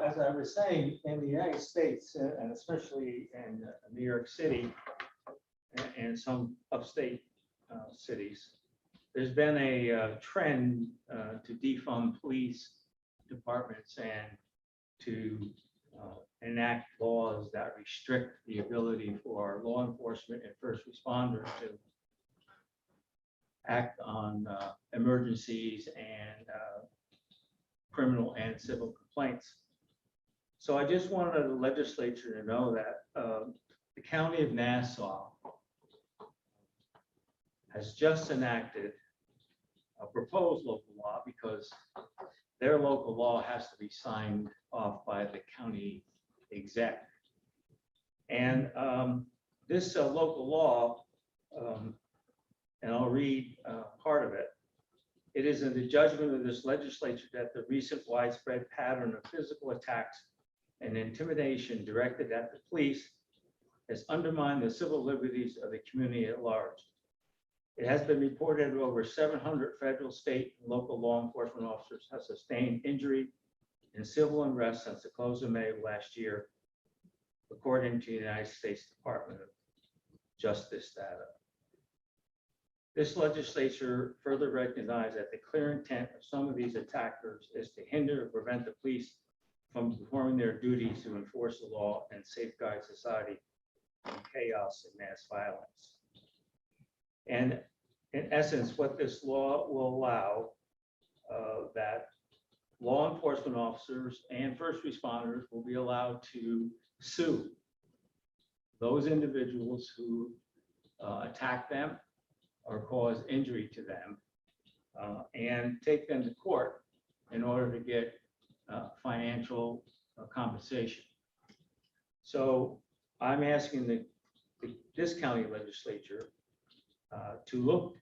as I was saying, in the United States, and especially in New York City and some upstate cities, there's been a trend to defund police departments and to enact laws that restrict the ability for law enforcement and first responders to act on emergencies and criminal and civil complaints. So I just wanted the legislature to know that the County of Nassau has just enacted a proposed local law, because their local law has to be signed off by the county exec. And this local law, and I'll read part of it. It is in the judgment of this legislature that the recent widespread pattern of physical attacks and intimidation directed at the police has undermined the civil liberties of the community at large. It has been reported that over 700 federal, state, and local law enforcement officers have sustained injury in civil unrest since the close of May of last year, according to the United States Department of Justice data. This legislature further recognized that the clear intent of some of these attackers is to hinder or prevent the police from performing their duties to enforce the law and safeguard society from chaos and mass violence. And in essence, what this law will allow that law enforcement officers and first responders will be allowed to sue those individuals who attack them or cause injury to them and take them to court in order to get financial compensation. So I'm asking this county legislature to look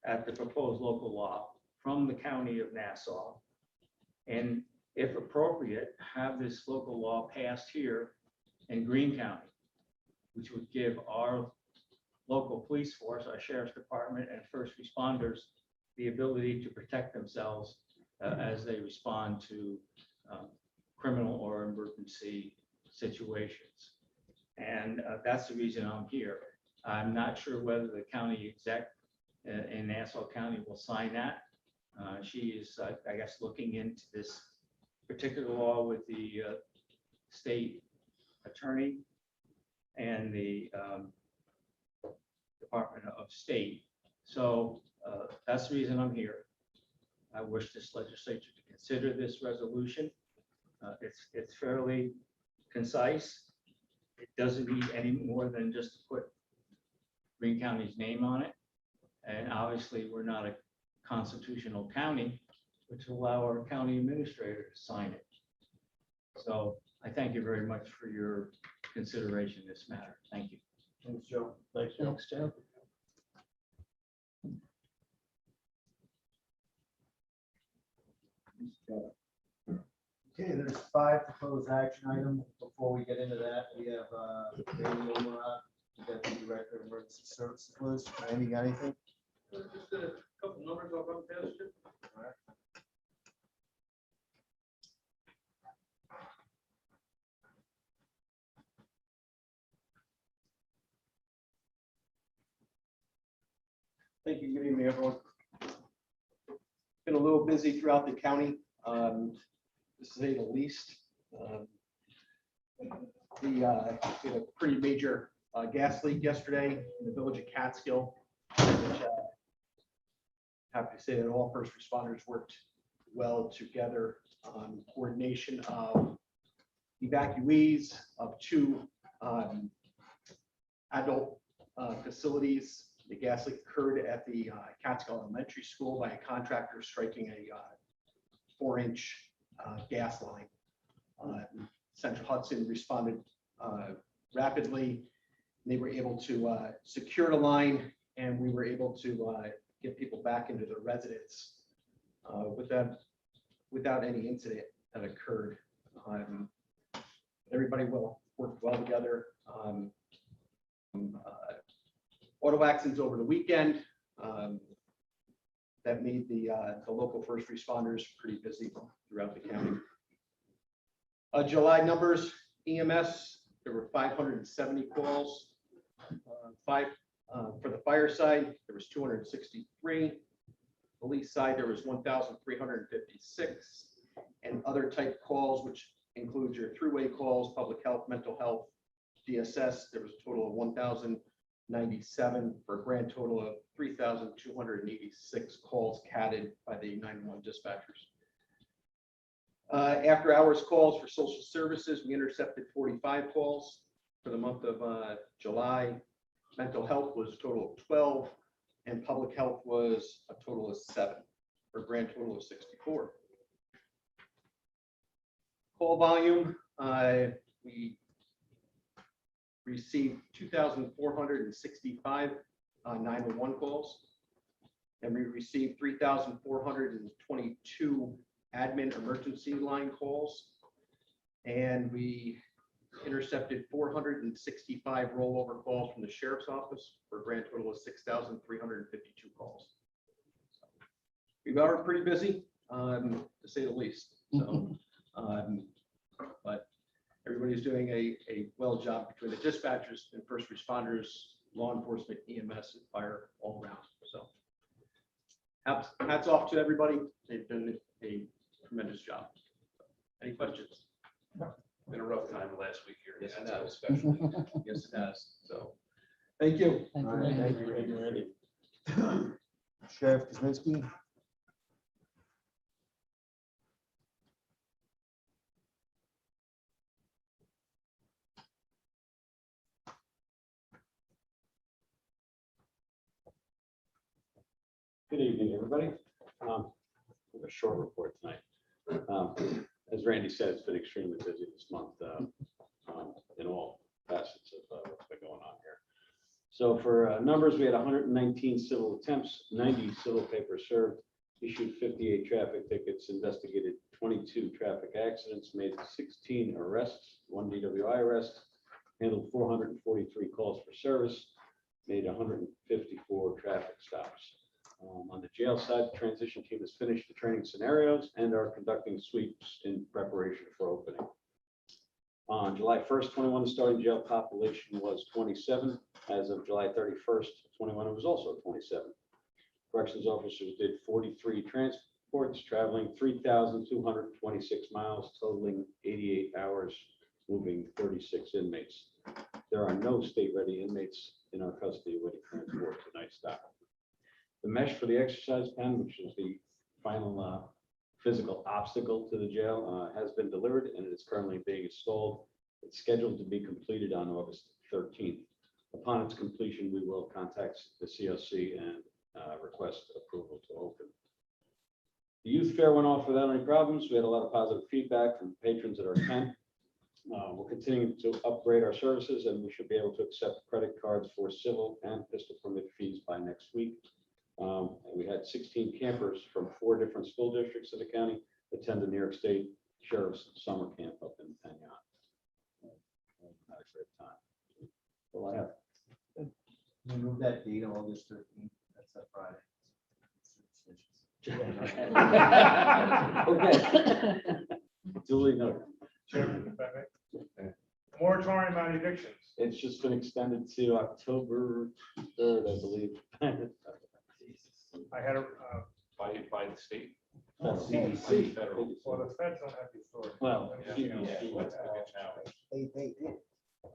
at the proposed local law from the county of Nassau, and if appropriate, have this local law passed here in Greene County, which would give our local police force, our sheriff's department, and first responders the ability to protect themselves as they respond to criminal or emergency situations. And that's the reason I'm here. I'm not sure whether the county exec in Nassau County will sign that. She is, I guess, looking into this particular law with the state attorney and the Department of State. So that's the reason I'm here. I wish this legislature to consider this resolution. It's fairly concise. It doesn't need any more than just to put Greene County's name on it. And obviously, we're not a constitutional county, which will allow our county administrator to sign it. So I thank you very much for your consideration in this matter. Thank you. Thanks, Joe. Thanks, Joe. Thanks, Joe. Okay, there's 5 proposed action items. Before we get into that, we have Randy Omerodd, Deputy Director of Emergency Services. Randy, got anything? Just a couple numbers I'll run past you. Thank you. Good evening, everyone. Been a little busy throughout the county, to say the least. We had a pretty major gas leak yesterday in the village of Catskill, which happy to say that all first responders worked well together on coordination of evacuees of 2 adult facilities. The gas leak occurred at the Catskill Elementary School by a contractor striking a 4-inch gas line. Central Hudson responded rapidly. They were able to secure the line, and we were able to get people back into their residence without any incident that occurred. Everybody worked well together. Auto accidents over the weekend that made the local first responders pretty busy throughout the county. July numbers, EMS, there were 570 calls. For the fire side, there was 263. Police side, there was 1,356. And other type calls, which includes your throughway calls, public health, mental health, DSS, there was a total of 1,097 for a grand total of 3,286 calls catted by the 911 dispatchers. After hours calls for social services, we intercepted 45 calls for the month of July. Mental health was a total of 12, and public health was a total of 7, for a grand total of 64. Call volume, we received 2,465 911 calls, and we received 3,422 admin emergency line calls, and we intercepted 465 rollover calls from the sheriff's office for a grand total of 6,352 calls. We are pretty busy, to say the least. So But everybody's doing a well job between the dispatchers and first responders, law enforcement, EMS, and fire all around. So hats off to everybody. They've done a tremendous job. Any questions? Been a rough time the last week here. Yes, it That's has. especially. Yes, it has. So, thank you. Thank you, All right, Randy. thank you, Randy. Sheriff Kuzminski. Good evening, everybody. We have a short report tonight. As Randy said, it's been extremely busy this month in all facets of what's been going on here. So for numbers, we had 119 civil attempts, 90 civil papers served, issued 58 traffic tickets, investigated 22 traffic accidents, made 16 arrests, 1 DWI arrest, handled 443 calls for service, made 154 traffic stops. On the jail side, the transition team has finished the training scenarios and are conducting sweeps in preparation for opening. On July 1st, 21, the starting jail population was 27. As of July 31st, 21, it was also 27. Corrections officers did 43 transports, traveling 3,226 miles, totaling 88 hours, moving 36 inmates. There are no state-ready inmates in our custody waiting transport tonight. Stop. The mesh for the exercise pen, which is the final physical obstacle to the jail, has been delivered and it is currently being installed. It's scheduled to be completed on August 13th. Upon its completion, we will contact the COC and request approval to open. The youth fair went off without any problems. We had a lot of positive feedback from patrons at our tent. We're continuing to upgrade our services and we should be able to accept credit cards for civil and pistol permit fees by next week. We had 16 campers from 4 different school districts of the county attend the New York State Sheriff's Summer Camp up in Penyon. Had a great time. Well, I have. We move that date on August 13th. That's a Friday. Okay. Duly noted. Chairman, if I may. Moratorium on evictions. It's just been extended to October 3rd, I believe. I had a, By the state. CDC. Federal. well, the feds don't have the authority. Well, You know, CDC. but, They did.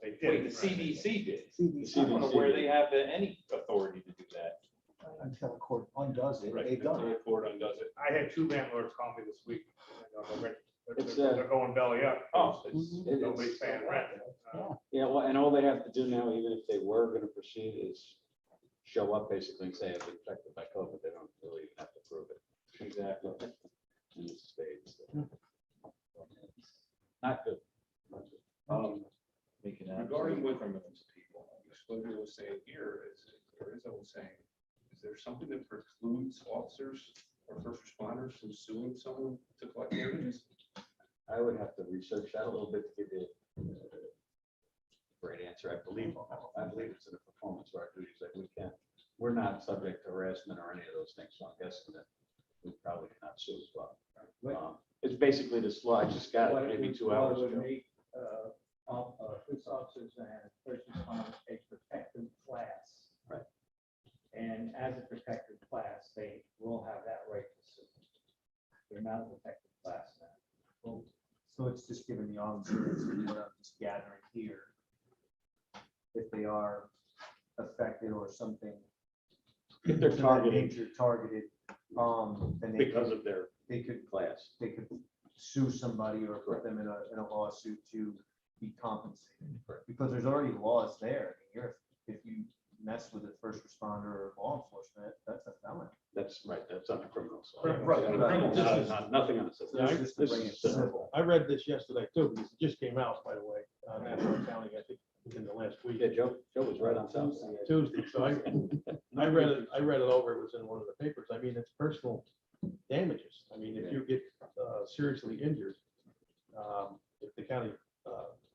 They did. Wait, the CDC did. CDC. I don't know where they have any authority to do that. Until the court undoes it, Right, they've done until it. the court undoes it. I had 2 landlords call me this week. You know, It's, they're going belly up. Oh, Nobody's paying rent. Yeah, well, and all they have to do now, even if they were going to proceed, is show up basically and say I've been infected by COVID. They don't really even have to prove it. exactly. In this state. Not good. Not good. Making Regarding what criminals people. Exposure was saying here is, or Izzo was saying, is there something that precludes officers or first responders from suing someone to collect damages? I would have to research that a little bit to give you a great answer. I believe it's in the performance of our duties that we can. We're not subject to harassment or any of those things, so I'm guessing that we probably cannot sue as well. It's basically this law. I just got it maybe 2 hours ago. Police officers and first responders a protected class. Right. And as a protected class, they will have that right to sue. They're not a protected class now. So it's just giving the officers, what I'm just gathering here. If they are affected or something. If they're to that targeted nature, targeted, then because of their they could class. sue somebody or put them in a lawsuit to be compensated. Because there's already laws there. I mean, if you mess with a first responder or law enforcement, that's a felony. That's right. That's under criminal. So Right, criminal. Nothing on the civil. Yeah, Just to This bring is it civil. civil. I read this yesterday too, because it just came out, by the way, National Accounting, I think, within the last week. Yeah, Joe was right on top. Tuesday, so I read it over, it was in one of the papers. I mean, it's personal damages. I mean, if you get seriously injured, if the county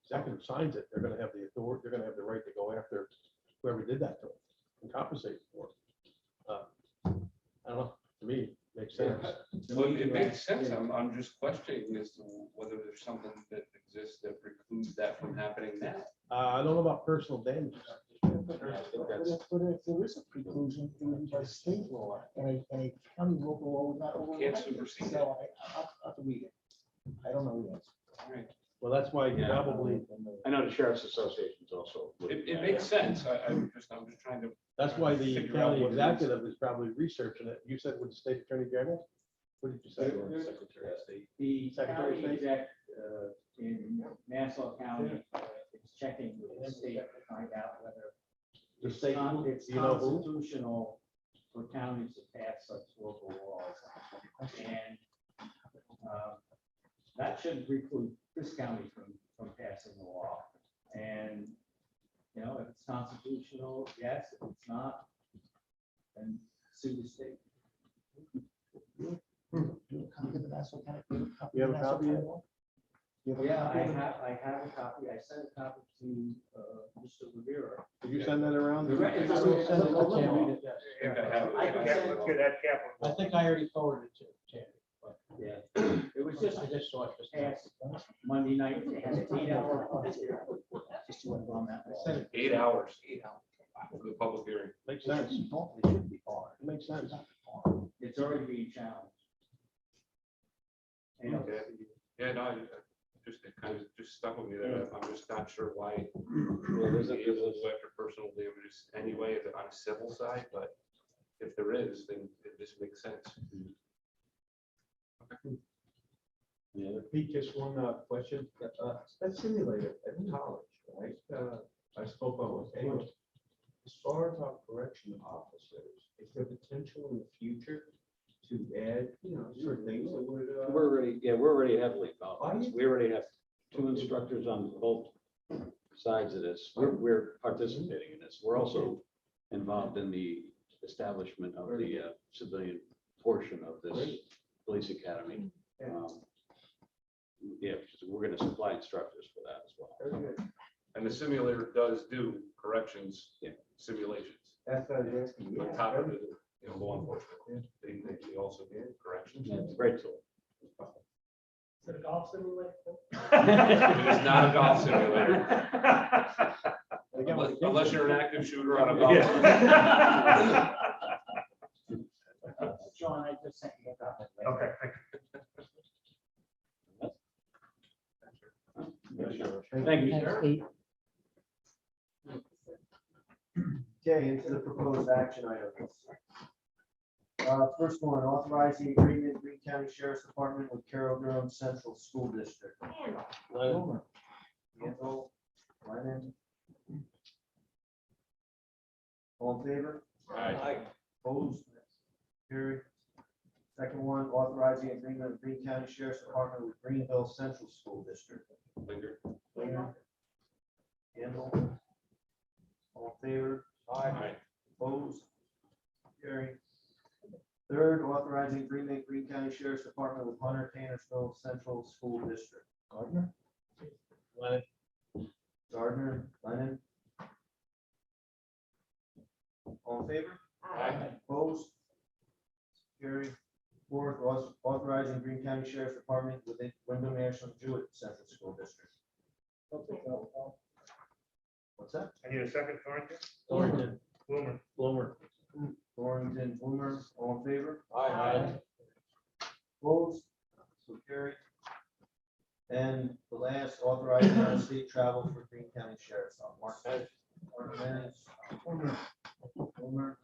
executive signs it, they're gonna have the authority, they're gonna have the right to go after whoever did that to them and compensate for it. I don't know, to me, Makes sense. Well, it makes sense. I'm just questioning as to whether there's something that exists that precludes that from happening now. I don't know about personal damages. I think that's, But if there is a preclusion by state law and a county local law, not over. Can't supersede it. So I have to read it. I don't know yet. All right. well, that's why you Yeah. probably, I know the sheriff's associations also. It makes sense. I'm just trying to. that's why the Figure out county what it is. executive is probably researching it. You said with the state attorney general? What did you say? Secretary of State. The Secretary of county State? exec in Nassau County is checking with the state to find out whether The it's state, it's do you know who? constitutional for counties to pass such local laws. And that shouldn't preclude this county from passing the law. And, you know, if it's constitutional, yes, if it's not, then sue the state. Copy of the Nassau County. You have a Nassau copy? County law? You have a Yeah, copy of it? I have a copy. I sent a copy to Mr. Rivera. Did you send that around? The re- it's I a- will it's send a it. I little can't read law. it yet. If I have it, I can send Let's get that capital. I think I already forwarded it to Tammy. but Yeah, it was just I just saw it just. passed Monday night. They had an 8-hour. Just to on that. I sent it. 8 hours. For the public hearing. Makes sense. It should be hard. Makes sense. It's already being challenged. And Okay. Yeah, no, it kind of just stuck with me there. I'm just not sure why. there's a- He is able to go after personal damages anyway on a civil side, but if there is, then it just makes sense. Yeah, Pete, just one question. That simulator at college, right? I spoke on with anyone. As far as our correction officers, is there potential in the future to add, certain things that would? we're already heavily involved. in this. We already have 2 instructors on both sides of this. We're participating in this. We're also involved in the establishment of the civilian portion of this police academy. Yeah, because we're going to supply instructors for that as well. Very good. And the simulator does do corrections Yeah. simulations. That's what I was asking. On top of the, law enforcement. They also do corrections. Yeah, it's a great tool. Is it a golf simulator? It is not a golf simulator. Unless you're an active shooter on a golf. John, I just sent you a copy. Okay, Thank you, sir. Okay, into the proposed action items. First one, authorizing agreement, Greene County Sheriff's Department with Cairo-Durham Central School District. Lennon, Handle, Lennon. All in favor? Aye. Opposed? Carried. Second one, authorizing agreement with Greene County Sheriff's Department with Greenville Central School District. Linger. Cleaner. Handle. All in favor? Aye. Opposed? Carried. Third, authorizing agreement, Greene County Sheriff's Department with Hunter Tannersville Central School District. Gardner? Lennon, Gardner, Lennon. All in favor? Aye. Opposed? Carried. Fourth, authorizing Greene County Sheriff's Department with Windham-Ashland-Jewett Central School District. What's that? I need a second, Thornton. Thornton, Bloomer. Bloomer. Thornton, Bloomer, all in favor? Aye. Opposed? So carried. And the last, authorizing out-of-state travel for Greene County Sheriff's Office. Mark Lennox, Bloomer. Bloomer.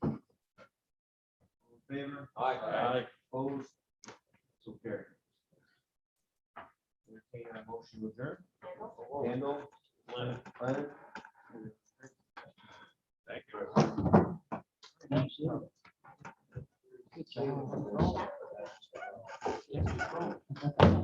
All in favor? Aye. Opposed? So carried. Entertain a motion to adjourn. Handle. Lennon. Lennon. Thank you. Good job.